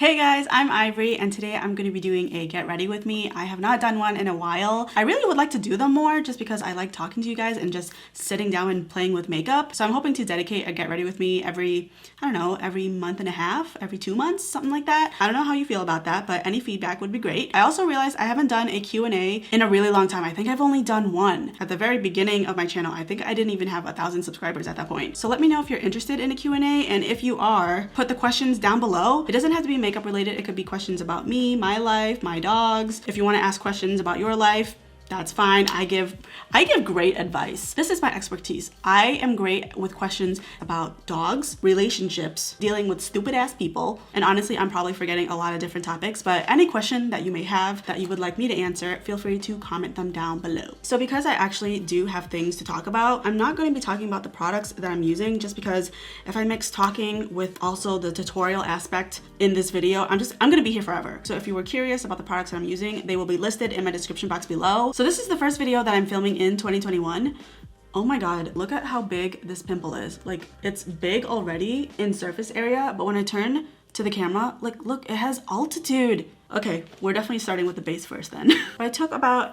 Hey guys, I'm Ivory and today I'm going to be doing a get ready with me. I have not done one in a while. I really would like to do them more just because I like talking to you guys and just sitting down and playing with makeup. So I'm hoping to dedicate a get ready with me every month and a half, every 2 months, something like that. I don't know how you feel about that, but any feedback would be great. I also realized I haven't done a Q&A in a really long time. I think I've only done one at the very beginning of my channel. I think I didn't even have 1,000 subscribers at that point. So let me know if you're interested in a Q&A, and if you are, put the questions down below. It doesn't have to be makeup related. It could be questions about me, my life, my dogs. If you want to ask questions about your life, that's fine. I give great advice. This is my expertise. I am great with questions about dogs, relationships, dealing with stupid ass people, and honestly, I'm probably forgetting a lot of different topics, but any question that you may have that you would like me to answer, feel free to comment them down below. So because I actually do have things to talk about, I'm not going to be talking about the products that I'm using, just because if I mix talking with also the tutorial aspect in this video, I'm gonna be here forever. So if you were curious about the products that I'm using, they will be listed in my description box below. So this is the first video that I'm filming in 2021. Oh my god, look at how big this pimple is. Like, it's big already in surface area, but when I turn to the camera, like, look, it has altitude. Okay, we're definitely starting with the base first then. But I took about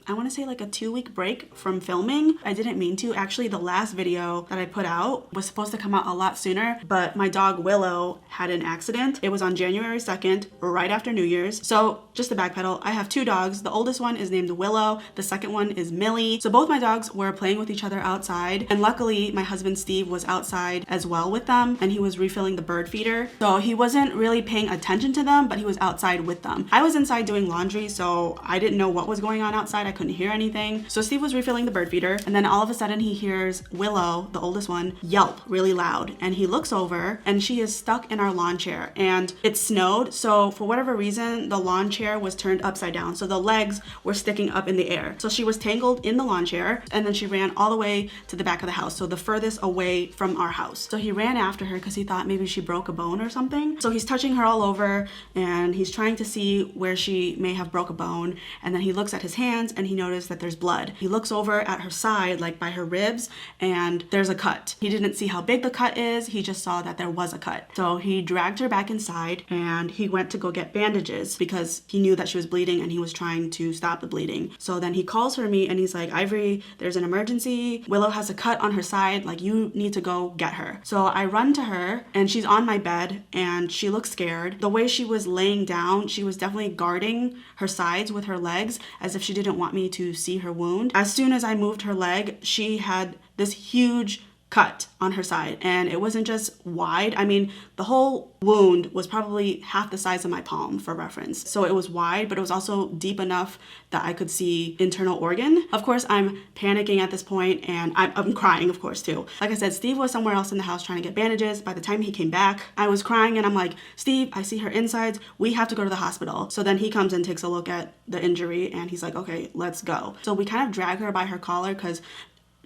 I want to say like a 2-week break from filming. I didn't mean to. Actually, the last video that I put out was supposed to come out a lot sooner, but my dog Willow had an accident. It was on January 2nd, right after New Year's. So just to backpedal, I have 2 dogs. The oldest one is named Willow. The second one is Millie. So both my dogs were playing with each other outside. And luckily, my husband Steve was outside as well with them, and he was refilling the bird feeder. So he wasn't really paying attention to them, but he was outside with them. I was inside doing laundry, so I didn't know what was going on outside. I couldn't hear anything. So Steve was refilling the bird feeder, and then all of a sudden he hears Willow, the oldest one, yelp really loud, and he looks over and she is stuck in our lawn chair, and it snowed. So for whatever reason, the lawn chair was turned upside down, so the legs were sticking up in the air. So she was tangled in the lawn chair, and then she ran all the way to the back of the house, so the furthest away from our house. So he ran after her because he thought maybe she broke a bone or something. So he's touching her all over and he's trying to see where she may have broke a bone, and then he looks at his hands and he noticed that there's blood. He looks over at her side, like by her ribs, and there's a cut. He didn't see how big the cut is, he just saw that there was a cut. So he dragged her back inside and he went to go get bandages because he knew that she was bleeding and he was trying to stop the bleeding. So then he calls for me and he's like, Ivory, there's an emergency. Willow has a cut on her side, like, you need to go get her. So I run to her and she's on my bed and she looks scared. The way she was laying down, she was definitely guarding her sides with her legs as if she didn't want me to see her wound. As soon as I moved her leg, she had this huge cut on her side, and it wasn't just wide. I mean, the whole wound was probably half the size of my palm for reference. So it was wide, but it was also deep enough that I could see internal organ. Of course, I'm panicking at this point, and I'm crying, of course, too. Like I said, Steve was somewhere else in the house trying to get bandages. By the time he came back, I was crying and I'm like, Steve, I see her insides. We have to go to the hospital. So then he comes and takes a look at the injury and he's like, okay, let's go. So we kind of drag her by her collar because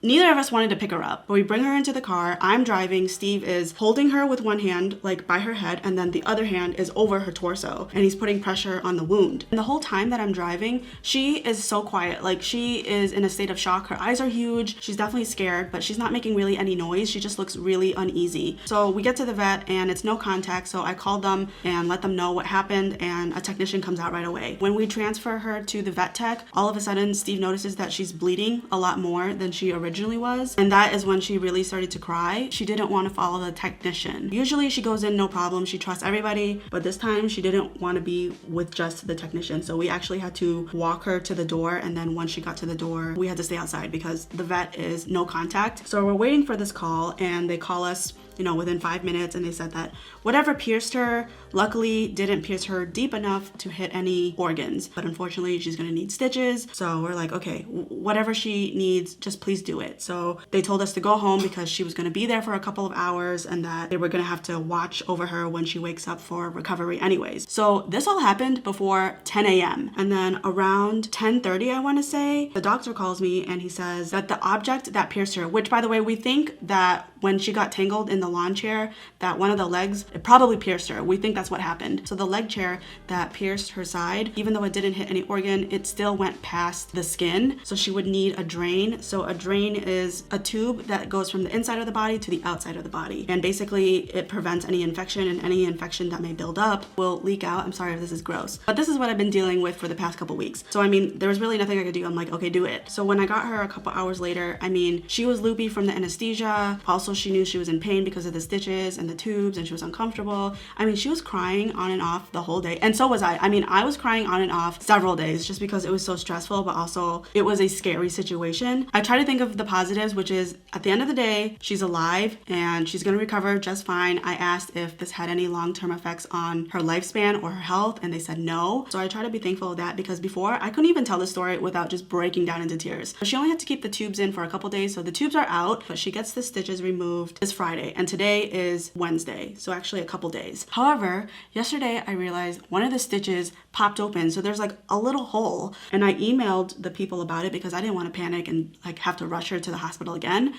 neither of us wanted to pick her up, but we bring her into the car. I'm driving. Steve is holding her with one hand, like by her head, and then the other hand is over her torso, and he's putting pressure on the wound. And the whole time that I'm driving, she is so quiet. Like, she is in a state of shock. Her eyes are huge. She's definitely scared, but she's not making really any noise. She just looks really uneasy. So we get to the vet and it's no contact. So I called them and let them know what happened, and a technician comes out right away. When we transfer her to the vet tech, all of a sudden Steve notices that she's bleeding a lot more than she originally was, and that is when she really started to cry. She didn't want to follow the technician. Usually she goes in no problem, she trusts everybody, but this time she didn't want to be with just the technician. So we actually had to walk her to the door, and then once she got to the door, we had to stay outside because the vet is no contact. So we're waiting for this call, and they call us, you know, within 5 minutes, and they said that whatever pierced her, luckily didn't pierce her deep enough to hit any organs, but unfortunately she's gonna need stitches. So we're like, okay, whatever she needs, just please do it. So they told us to go home because she was gonna be there for a couple of hours and that they were gonna have to watch over her when she wakes up for recovery anyways. So this all happened before 10 a.m. and then around 10:30, I wanna say, the doctor calls me and he says that the object that pierced her, which by the way, we think that when she got tangled in the lawn chair, that one of the legs, it probably pierced her. We think that's what happened. So the leg chair that pierced her side, even though it didn't hit any organ, it still went past the skin. So she would need a drain. So a drain is a tube that goes from the inside of the body to the outside of the body. And basically it prevents any infection, and any infection that may build up will leak out. I'm sorry if this is gross, but this is what I've been dealing with for the past couple weeks. So I mean, there was really nothing I could do. I'm like, okay, do it. So when I got her a couple hours later, I mean, she was loopy from the anesthesia. Also, she knew she was in pain because of the stitches and the tubes, and she was uncomfortable. I mean, she was crying on and off the whole day. And so was I. I mean, I was crying on and off several days just because it was so stressful, but also it was a scary situation. I try to think of the positives, which is at the end of the day, she's alive and she's going to recover just fine. I asked if this had any long-term effects on her lifespan or her health, and they said no. So I try to be thankful of that, because before I couldn't even tell the story without just breaking down into tears. But she only had to keep the tubes in for a couple days, so the tubes are out, but she gets the stitches removed this Friday, and today is Wednesday, so actually a couple days. However, yesterday I realized one of the stitches popped open, so there's like a little hole, and I emailed the people about it because I didn't want to panic and like have to rush her to the hospital again,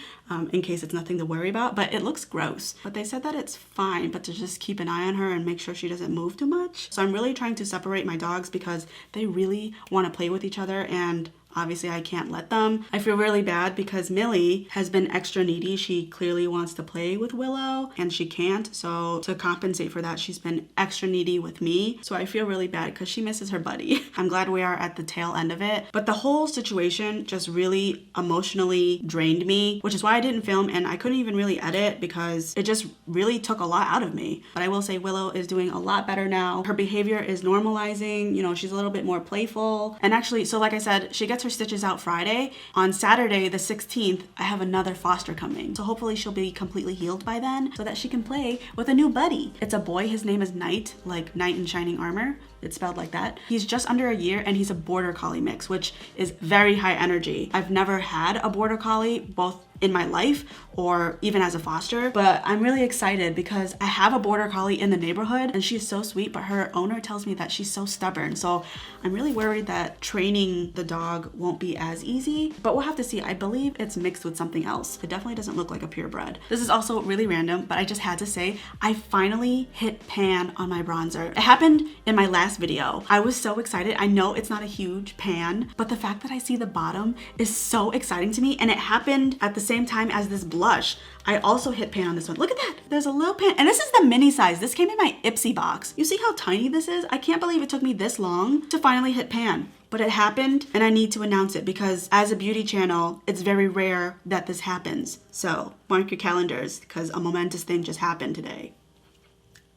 in case it's nothing to worry about. But it looks gross, but they said that it's fine, but to just keep an eye on her and make sure she doesn't move too much. So I'm really trying to separate my dogs because they really want to play with each other, and obviously I can't let them. I feel really bad because Millie has been extra needy. She clearly wants to play with Willow and she can't. So to compensate for that, she's been extra needy with me. So I feel really bad because she misses her buddy. I'm glad we are at the tail end of it. But the whole situation just really emotionally drained me, which is why I didn't film, and I couldn't even really edit because it just really took a lot out of me. But I will say Willow is doing a lot better now. Her behavior is normalizing. You know, she's a little bit more playful. And actually, so like I said, she gets her stitches out Friday. On Saturday, the 16th, I have another foster coming. So hopefully she'll be completely healed by then so that she can play with a new buddy. It's a boy. His name is Knight, like knight in shining armor. It's spelled like that. He's just under a year and he's a border collie mix, which is very high energy. I've never had a border collie, both in my life or even as a foster, but I'm really excited because I have a border collie in the neighborhood and she's so sweet, but her owner tells me that she's so stubborn. So I'm really worried that training the dog won't be as easy, but we'll have to see. I believe it's mixed with something else. It definitely doesn't look like a purebred. This is also really random, but I just had to say, I finally hit pan on my bronzer. It happened in my last video. I was so excited. I know it's not a huge pan, but the fact that I see the bottom is so exciting to me, and it happened at the same time as this blush. I also hit pan on this one. Look at that. There's a little pan, and this is the mini size. This came in my Ipsy box. You see how tiny this is? I can't believe it took me this long to finally hit pan. But it happened, and I need to announce it because as a beauty channel, it's very rare that this happens. So mark your calendars because a momentous thing just happened today.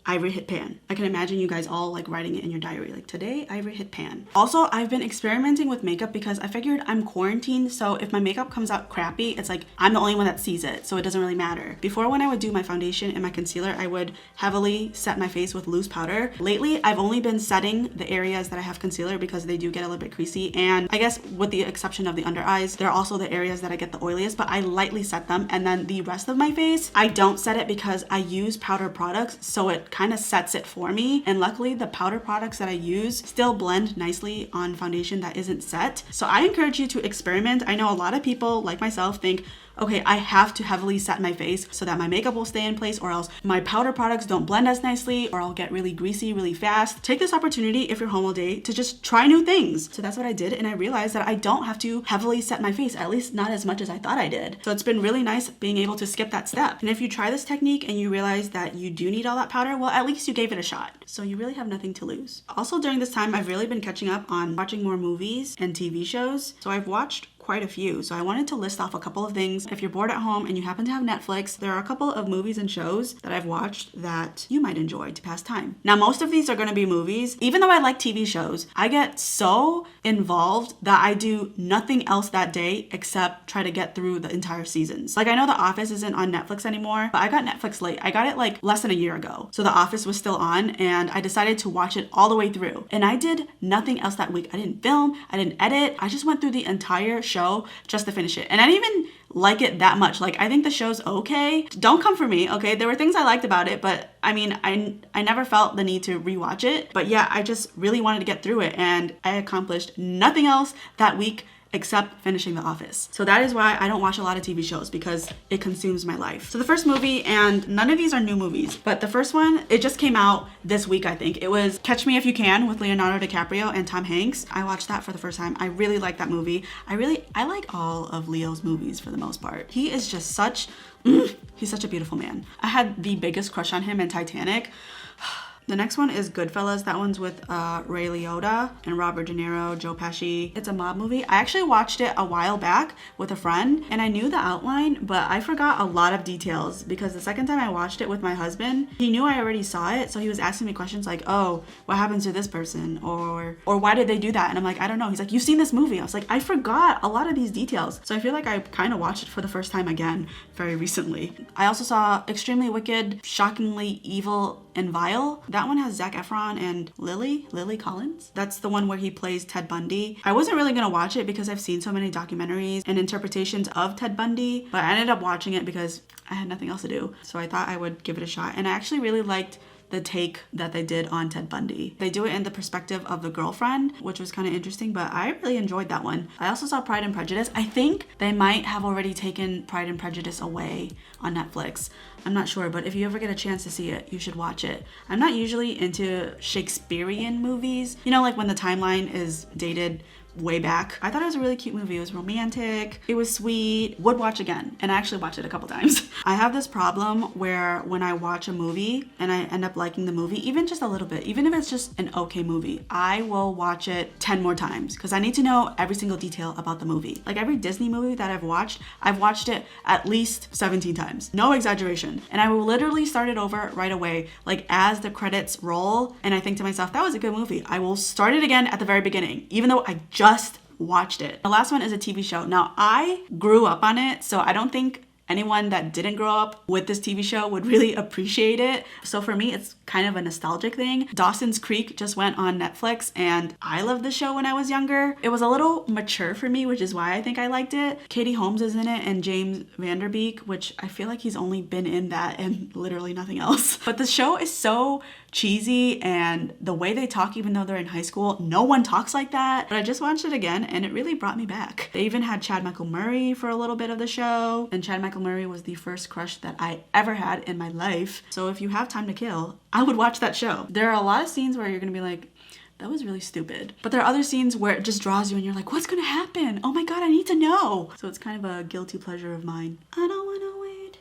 Ivory hit pan. I can imagine you guys all like writing it in your diary, like today Ivory hit pan. Also, I've been experimenting with makeup because I figured I'm quarantined, so if my makeup comes out crappy, it's like I'm the only one that sees it, so it doesn't really matter. Before, when I would do my foundation and my concealer, I would heavily set my face with loose powder. Lately, I've only been setting the areas that I have concealer because they do get a little bit creasy, and I guess with the exception of the under eyes, they're also the areas that I get the oiliest, but I lightly set them, and then the rest of my face, I don't set it because I use powder products, so it kind of sets it for me. And luckily the powder products that I use still blend nicely on foundation that isn't set. So I encourage you to experiment. I know a lot of people like myself think, okay, I have to heavily set my face so that my makeup will stay in place, or else my powder products don't blend as nicely, or I'll get really greasy really fast. Take this opportunity if you're home all day to just try new things. So that's what I did, and I realized that I don't have to heavily set my face, at least not as much as I thought I did. So it's been really nice being able to skip that step. And if you try this technique and you realize that you do need all that powder, well, at least you gave it a shot. So you really have nothing to lose. Also, during this time, I've really been catching up on watching more movies and TV shows. So I've watched quite a few. So I wanted to list off a couple of things. If you're bored at home and you happen to have Netflix, there are a couple of movies and shows that I've watched that you might enjoy to pass time. Now, most of these are going to be movies. Even though I like TV shows, I get so involved that I do nothing else that day except try to get through the entire seasons. Like, I know The Office isn't on Netflix anymore, but I got Netflix late. I got it like less than a year ago. So The Office was still on, and I decided to watch it all the way through. And I did nothing else that week. I didn't film, I didn't edit. I just went through the entire show just to finish it. And I didn't even like it that much. Like, I think the show's okay. Don't come for me, okay? There were things I liked about it, but I mean, I never felt the need to rewatch it. But yeah, I just really wanted to get through it, and I accomplished nothing else that week except finishing The Office. So that is why I don't watch a lot of TV shows, because it consumes my life. So the first movie, and none of these are new movies, but the first one, it just came out this week, I think. It was Catch Me If You Can with Leonardo DiCaprio and Tom Hanks. I watched that for the first time. I really like that movie. I like all of Leo's movies for the most part. He is just such, he's such a beautiful man. I had the biggest crush on him in Titanic. The next one is Goodfellas. That one's with Ray Liotta and Robert De Niro, Joe Pesci. It's a mob movie. I actually watched it a while back with a friend, and I knew the outline, but I forgot a lot of details because the second time I watched it with my husband, he knew I already saw it, so he was asking me questions like, oh, what happens to this person? Or why did they do that? And I'm like, I don't know. He's like, you've seen this movie. I was like, I forgot a lot of these details. So I feel like I kind of watched it for the first time again very recently. I also saw Extremely Wicked, Shockingly Evil, and Vile. That one has Zac Efron and Lily Collins. That's the one where he plays Ted Bundy. I wasn't really gonna watch it because I've seen so many documentaries and interpretations of Ted Bundy, but I ended up watching it because I had nothing else to do. So I thought I would give it a shot. And I actually really liked the take that they did on Ted Bundy. They do it in the perspective of the girlfriend, which was kind of interesting, but I really enjoyed that one. I also saw Pride and Prejudice. I think they might have already taken Pride and Prejudice away on Netflix. I'm not sure, but if you ever get a chance to see it, you should watch it. I'm not usually into Shakespearean movies, you know, like when the timeline is dated way back. I thought it was a really cute movie. It was romantic, it was sweet, would watch again, and I actually watched it a couple times. I have this problem where when I watch a movie and I end up liking the movie, even just a little bit, even if it's just an okay movie, I will watch it 10 more times because I need to know every single detail about the movie. Like every Disney movie that I've watched it at least 17 times. No exaggeration. And I will literally start it over right away, like as the credits roll, and I think to myself, that was a good movie. I will start it again at the very beginning, even though I just watched it. The last one is a TV show. Now, I grew up on it, so I don't think anyone that didn't grow up with this TV show would really appreciate it. So for me, it's kind of a nostalgic thing. Dawson's Creek just went on Netflix, and I loved the show when I was younger. It was a little mature for me, which is why I think I liked it. Katie Holmes is in it and James Vanderbeek, which I feel like he's only been in that and literally nothing else. But the show is so cheesy, and the way they talk, even though they're in high school, no one talks like that. But I just watched it again and it really brought me back. They even had Chad Michael Murray for a little bit of the show, and Chad Michael Murray was the first crush that I ever had in my life. So if you have time to kill, I would watch that show. There are a lot of scenes where you're gonna be like, that was really stupid. But there are other scenes where it just draws you and you're like, what's gonna happen? Oh my God, I need to know. So it's kind of a guilty pleasure of mine. I don't wanna wait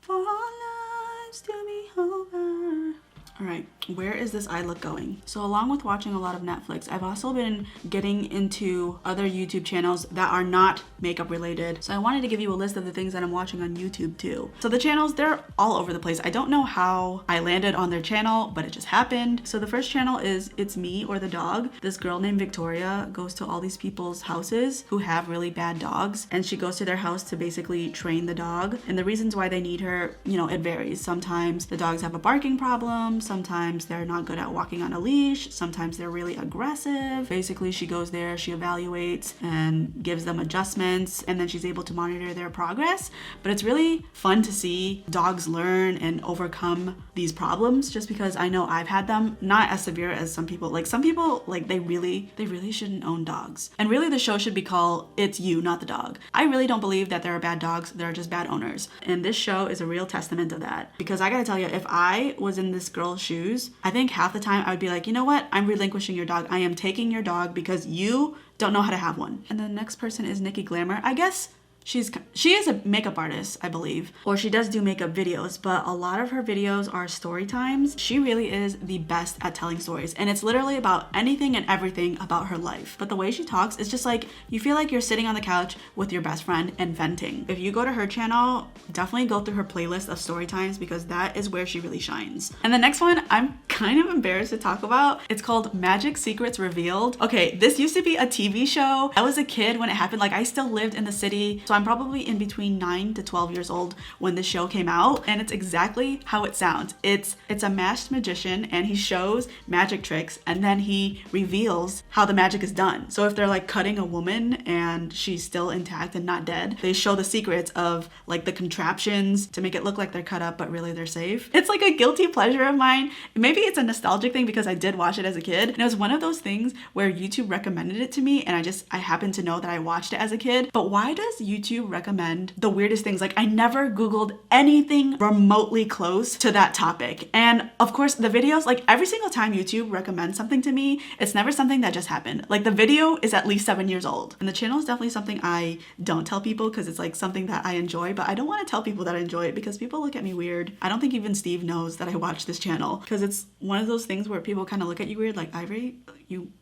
for our lives to be over. All right, where is this eye look going? So along with watching a lot of Netflix, I've also been getting into other YouTube channels that are not makeup related. So I wanted to give you a list of the things that I'm watching on YouTube too. So the channels, they're all over the place. I don't know how I landed on their channel, but it just happened. So the first channel is It's Me or the Dog. This girl named Victoria goes to all these people's houses who have really bad dogs, and she goes to their house to basically train the dog. And the reasons why they need her, you know, it varies. Sometimes the dogs have a barking problem. Sometimes they're not good at walking on a leash. Sometimes they're really aggressive. Basically, she goes there, she evaluates and gives them adjustments, and then she's able to monitor their progress. But it's really fun to see dogs learn and overcome these problems, just because I know I've had them. Not as severe as some people. Like some people, like they really shouldn't own dogs. And really the show should be called It's You, Not the Dog. I really don't believe that there are bad dogs. There are just bad owners. And this show is a real testament of that. Because I gotta tell you, if I was in this girl's shoes, I think half the time I would be like, you know what? I'm relinquishing your dog. I am taking your dog because you don't know how to have one. And the next person is Nikki Glamour. I guess she is a makeup artist, I believe, or she does do makeup videos, but a lot of her videos are story times. She really is the best at telling stories, and it's literally about anything and everything about her life. But the way she talks, it's just like you feel like you're sitting on the couch with your best friend and venting. If you go to her channel, definitely go through her playlist of story times because that is where she really shines. And the next one, I'm kind of embarrassed to talk about. It's called Magic Secrets Revealed. Okay, this used to be a TV show. I was a kid when it happened. Like I still lived in the city, so I'm probably in between 9 to 12 years old when the show came out, and it's exactly how it sounds. It's a masked magician, and he shows magic tricks, and then he reveals how the magic is done. So if they're like cutting a woman and she's still intact and not dead, they show the secrets of like the contraptions to make it look like they're cut up, but really they're safe. It's like a guilty pleasure of mine. Maybe it's a nostalgic thing because I did watch it as a kid, and it was one of those things where YouTube recommended it to me, and I happened to know that I watched it as a kid. But why does YouTube recommend the weirdest things? Like, I never Googled anything remotely close to that topic. And of course the videos, like every single time YouTube recommends something to me, it's never something that just happened. Like the video is at least 7 years old, and the channel is definitely something I don't tell people because it's like something that I enjoy, but I don't want to tell people that I enjoy it because people look at me weird. I don't think even Steve knows that I watch this channel because it's one of those things where people kind of look at you weird, like, Ivory, you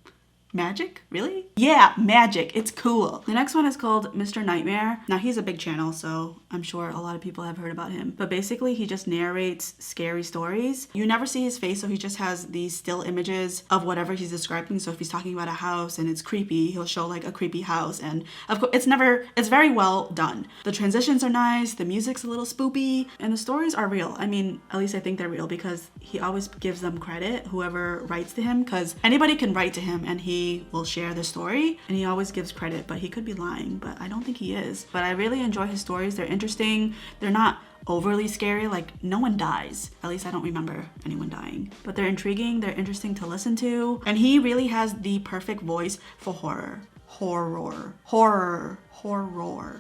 magic? Really? Yeah, magic. It's cool. The next one is called Mr. Nightmare. Now he's a big channel, so I'm sure a lot of people have heard about him. But basically he just narrates scary stories. You never see his face, so he just has these still images of whatever he's describing. So if he's talking about a house and it's creepy, he'll show like a creepy house. And of course, it's very well done. The transitions are nice, the music's a little spoopy, and the stories are real. I mean, at least I think they're real because he always gives them credit, whoever writes to him, because anybody can write to him and he will share the story, and he always gives credit, but he could be lying, but I don't think he is. But I really enjoy his stories. They're interesting. They're not overly scary. Like, no one dies. At least I don't remember anyone dying. But they're intriguing. They're interesting to listen to. And he really has the perfect voice for horror. Horror.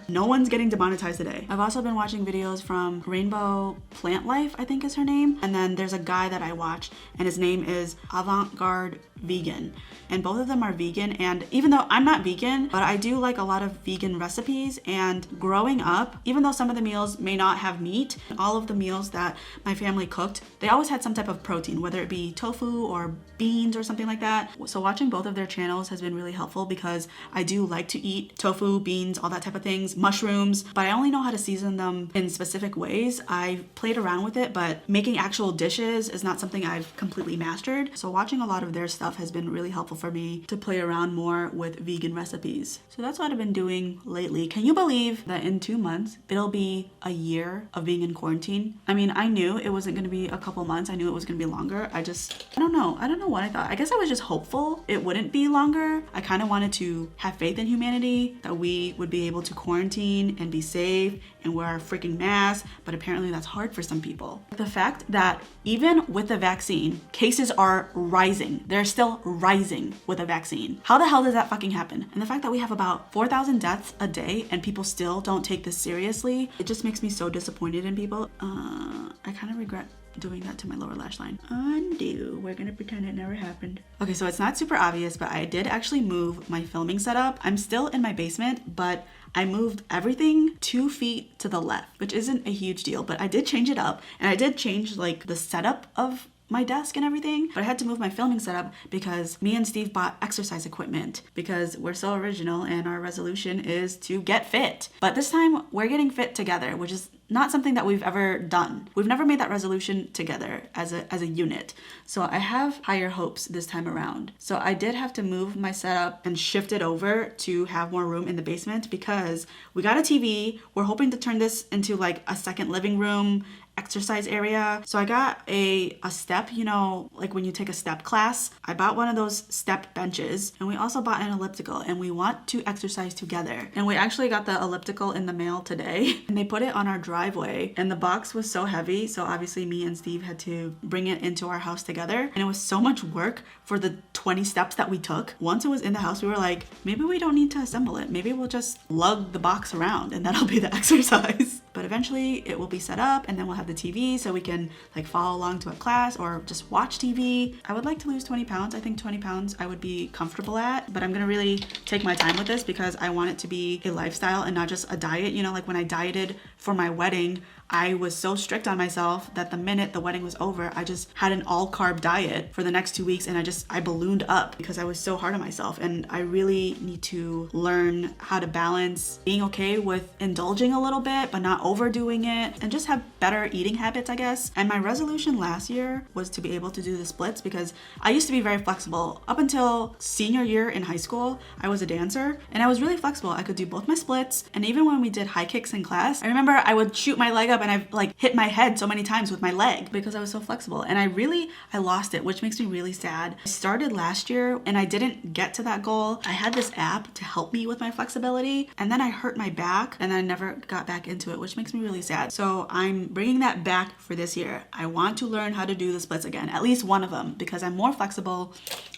No one's getting demonetized today. I've also been watching videos from Rainbow Plant Life, I think is her name. And then there's a guy that I watch, and his name is Avant-Garde Vegan. And both of them are vegan. And even though I'm not vegan, but I do like a lot of vegan recipes. And growing up, even though some of the meals may not have meat, all of the meals that my family cooked, they always had some type of protein, whether it be tofu or beans or something like that. So watching both of their channels has been really helpful because I do like to eat tofu, beans, all that type of things, mushrooms, but I only know how to season them in specific ways. I've played around with it, but making actual dishes is not something I've completely mastered. So watching a lot of their stuff has been really helpful for me to play around more with vegan recipes. So that's what I've been doing lately. Can you believe that in 2 months, it'll be a year of being in quarantine? I mean, I knew it wasn't gonna be a couple months. I knew it was gonna be longer. I don't know what I thought. I guess I was just hopeful it wouldn't be longer. I kind of wanted to have faith in humanity, that we would be able to quarantine and be safe and wear our freaking masks, but apparently that's hard for some people. The fact that even with the vaccine, cases are rising. They're still rising with a vaccine. How the hell does that fucking happen? And the fact that we have about 4,000 deaths a day and people still don't take this seriously, it just makes me so disappointed in people. I kind of regret doing that to my lower lash line. Undo. We're gonna pretend it never happened. Okay, so it's not super obvious, but I did actually move my filming setup. I'm still in my basement, but I moved everything 2 feet to the left, which isn't a huge deal, but I did change it up, and I did change like the setup of my desk and everything, but I had to move my filming setup because me and Steve bought exercise equipment because we're so original and our resolution is to get fit. But this time we're getting fit together, which is not something that we've ever done. We've never made that resolution together as a unit. So I have higher hopes this time around. So I did have to move my setup and shift it over to have more room in the basement because we got a TV. We're hoping to turn this into like a second living room, exercise area. So I got a step, you know, like when you take a step class. I bought one of those step benches, and we also bought an elliptical, and we want to exercise together. And we actually got the elliptical in the mail today, and they put it on our driveway, and the box was so heavy, so obviously me and Steve had to bring it into our house together, and it was so much work for the 20 steps that we took. Once it was in the house, we were like, maybe we don't need to assemble it. Maybe we'll just lug the box around and that'll be the exercise. But eventually it will be set up, and then we'll have the TV so we can like follow along to a class or just watch TV. I would like to lose 20 pounds. I think 20 pounds I would be comfortable at, but I'm gonna really take my time with this because I want it to be a lifestyle and not just a diet. You know, like when I dieted for my wedding, I was so strict on myself that the minute the wedding was over, I just had an all carb diet for the next 2 weeks, and I ballooned ballooned up because I was so hard on myself, and I really need to learn how to balance being okay with indulging a little bit but not overdoing it, and just have better eating habits, I guess. And my resolution last year was to be able to do the splits, because I used to be very flexible. Up until senior year in high school, I was a dancer and I was really flexible. I could do both my splits, and even when we did high kicks in class, I remember I would shoot my leg up and I've like hit my head so many times with my leg because I was so flexible, and I lost it, which makes me really sad. I started last year and I didn't get to that goal. I had this app to help me with my flexibility, and then I hurt my back and I never got back into it, which makes me really sad. So I'm bringing that back for this year. I want to learn how to do the splits again, at least one of them, because I'm more flexible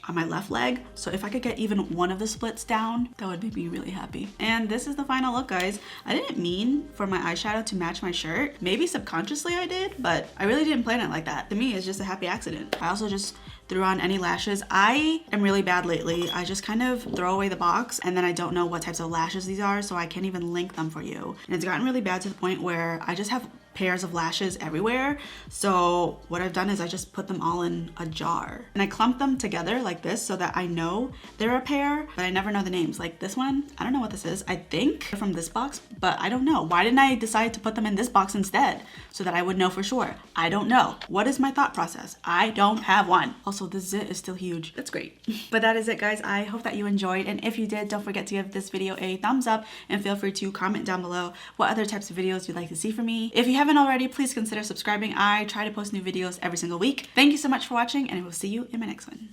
on my left leg. So if I could get even one of the splits down, that would make me really happy. And this is the final look, guys. I didn't mean for my eyeshadow to match my shirt. Maybe subconsciously I did, but I really didn't plan it like that. To me, it's just a happy accident. I also just threw on any lashes. I am really bad lately. I just kind of throw away the box and then I don't know what types of lashes these are, so I can't even link them for you. And it's gotten really bad to the point where I just have pairs of lashes everywhere. So what I've done is I just put them all in a jar and I clump them together like this so that I know they're a pair, but I never know the names. Like this one, I don't know what this is. I think from this box, but I don't know. Why didn't I decide to put them in this box instead so that I would know for sure? I don't know. What is my thought process? I don't have one. Also, this zit is still huge. That's great. But that is it, guys. I hope that you enjoyed, and if you did, don't forget to give this video a thumbs up and feel free to comment down below what other types of videos you'd like to see from me. If you haven't already, please consider subscribing. I try to post new videos every single week. Thank you so much for watching, and I will see you in my next one.